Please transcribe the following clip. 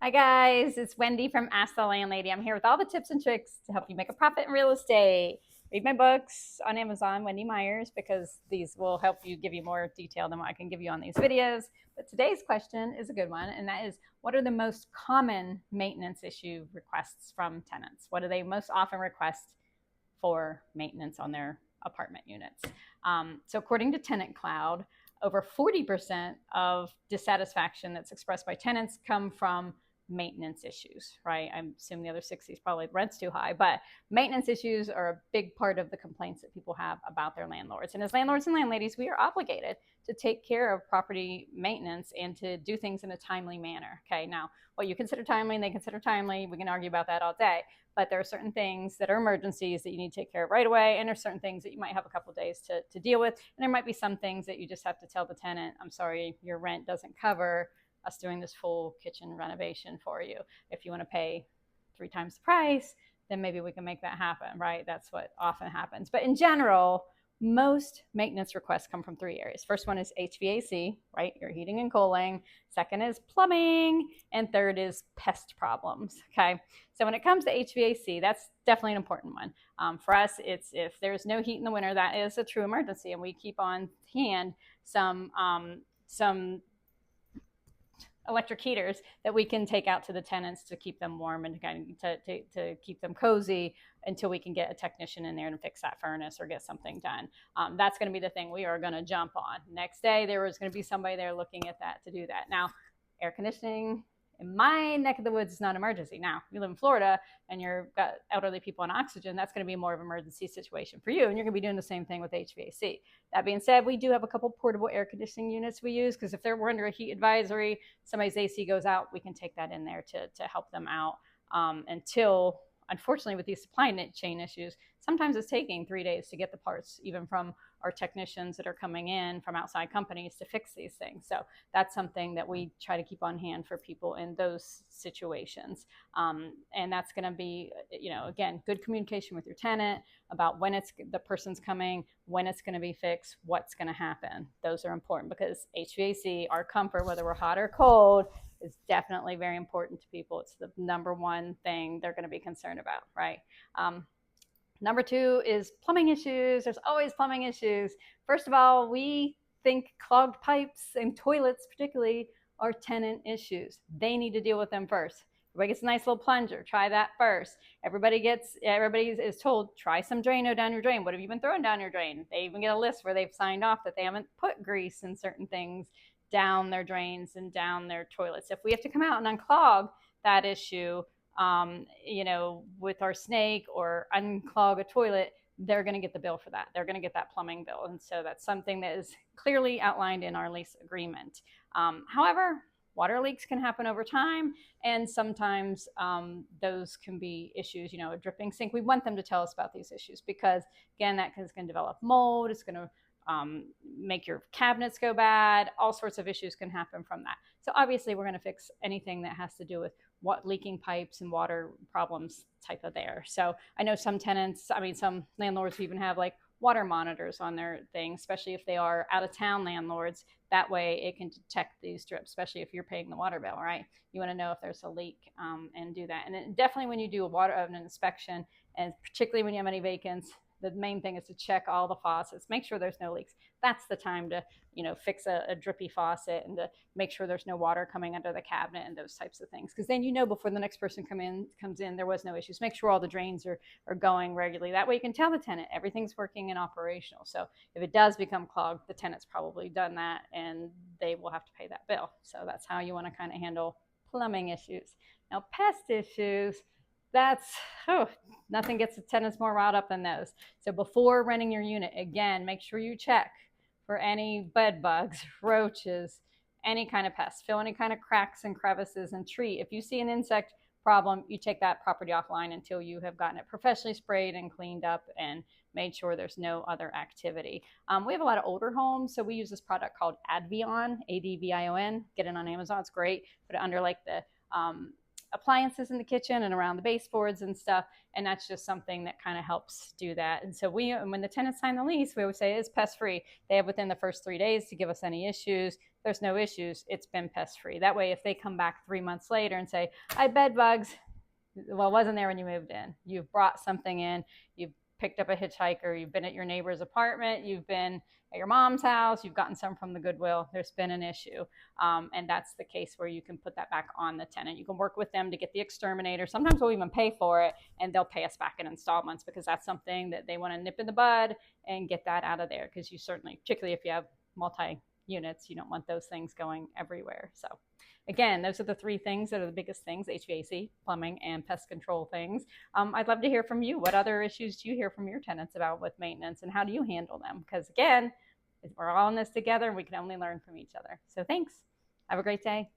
Hi guys, it's Wendy from Ask the Landlady. I'm here with all the tips and tricks to help you make a profit in real estate. Read my books on Amazon, Wendy Myers, because these will help you give you more detail than what I can give you on these videos. But today's question is a good one, and that is, what are the most common maintenance issue requests from tenants? What do they most often request for maintenance on their apartment units? So according to Tenant Cloud, over 40% of dissatisfaction that's expressed by tenants come from maintenance issues, right? I'm assuming the other 60 is probably the rent's too high, but maintenance issues are a big part of the complaints that people have about their landlords. And as landlords and landladies, we are obligated to take care of property maintenance and to do things in a timely manner. Okay, now what you consider timely and they consider timely, we can argue about that all day, but there are certain things that are emergencies that you need to take care of right away, and there's certain things that you might have a couple of days to deal with, and there might be some things that you just have to tell the tenant, I'm sorry, your rent doesn't cover us doing this full kitchen renovation for you. If you want to pay 3 times the price, then maybe we can make that happen, right? That's what often happens. But in general, most maintenance requests come from 3 areas. First one is HVAC, right? Your heating and cooling. Second is plumbing. And third is pest problems, okay? So when it comes to HVAC, that's definitely an important one. For us, it's if there's no heat in the winter, that is a true emergency, and we keep on hand some electric heaters that we can take out to the tenants to keep them warm and to keep them cozy until we can get a technician in there and fix that furnace or get something done. That's going to be the thing we are going to jump on. Next day, there was going to be somebody there looking at that to do that. Now, air conditioning in my neck of the woods is not an emergency. Now, you live in Florida and you've got elderly people on oxygen, that's going to be more of an emergency situation for you, and you're going to be doing the same thing with HVAC. That being said, we do have a couple portable air conditioning units we use, because if we're under a heat advisory, somebody's AC goes out, we can take that in there to help them out until, unfortunately, with these supply chain issues, sometimes it's taking 3 days to get the parts, even from our technicians that are coming in from outside companies to fix these things. So that's something that we try to keep on hand for people in those situations. And that's going to be, again, good communication with your tenant about when the person's coming, when it's going to be fixed, what's going to happen. Those are important, because HVAC, our comfort, whether we're hot or cold, is definitely very important to people. It's the number one thing they're going to be concerned about, right? Number 2 is plumbing issues. There's always plumbing issues. First of all, we think clogged pipes and toilets particularly are tenant issues. They need to deal with them first. Everybody gets a nice little plunger. Try that first. Everybody is told, try some Drano down your drain. What have you been throwing down your drain? They even get a list where they've signed off that they haven't put grease and certain things down their drains and down their toilets. If we have to come out and unclog that issue, with our snake, or unclog a toilet, they're going to get the bill for that. They're going to get that plumbing bill. And so that's something that is clearly outlined in our lease agreement. However, water leaks can happen over time, and sometimes those can be issues, a dripping sink. We want them to tell us about these issues, because, again, that is going to develop mold. It's going to make your cabinets go bad. All sorts of issues can happen from that. So obviously we're going to fix anything that has to do with leaking pipes and water problems type of there. So I know some landlords even have like water monitors on their thing, especially if they are out of town landlords. That way it can detect these drips, especially if you're paying the water bill, right? You want to know if there's a leak and do that. And definitely when you do an inspection, and particularly when you have any vacants, the main thing is to check all the faucets, make sure there's no leaks. That's the time to, fix a drippy faucet, and to make sure there's no water coming under the cabinet and those types of things. Because then before the next person comes in, there was no issues. Make sure all the drains are going regularly. That way you can tell the tenant everything's working and operational. So if it does become clogged, the tenant's probably done that, and they will have to pay that bill. So that's how you want to kind of handle plumbing issues. Now, pest issues, nothing gets the tenants more riled up than those. So before renting your unit, again, make sure you check for any bed bugs, roaches, any kind of pests. Fill any kind of cracks and crevices, and treat. If you see an insect problem, you take that property offline until you have gotten it professionally sprayed and cleaned up and made sure there's no other activity. We have a lot of older homes, so we use this product called Advion, Advion. Get it on Amazon, it's great. Put it under like the appliances in the kitchen and around the baseboards and stuff, and that's just something that kind of helps do that. And so when the tenants sign the lease, we always say it's pest free. They have within the first 3 days to give us any issues. there's no issues, it's been pest free. That way, if they come back 3 months later and say, I had bed bugs, well, it wasn't there when you moved in. You've brought something in, you've picked up a hitchhiker, you've been at your neighbor's apartment, you've been at your mom's house, you've gotten some from the Goodwill, there's been an issue. And that's the case where you can put that back on the tenant. You can work with them to get the exterminator. Sometimes we'll even pay for it, and they'll pay us back in installments because that's something that they want to nip in the bud and get that out of there. Because you certainly, particularly if you have multi units, you don't want those things going everywhere. So again, those are the three things that are the biggest things: HVAC, plumbing, and pest control things. I'd love to hear from you. What other issues do you hear from your tenants about with maintenance, and how do you handle them? Because again, we're all in this together and we can only learn from each other. So thanks. Have a great day.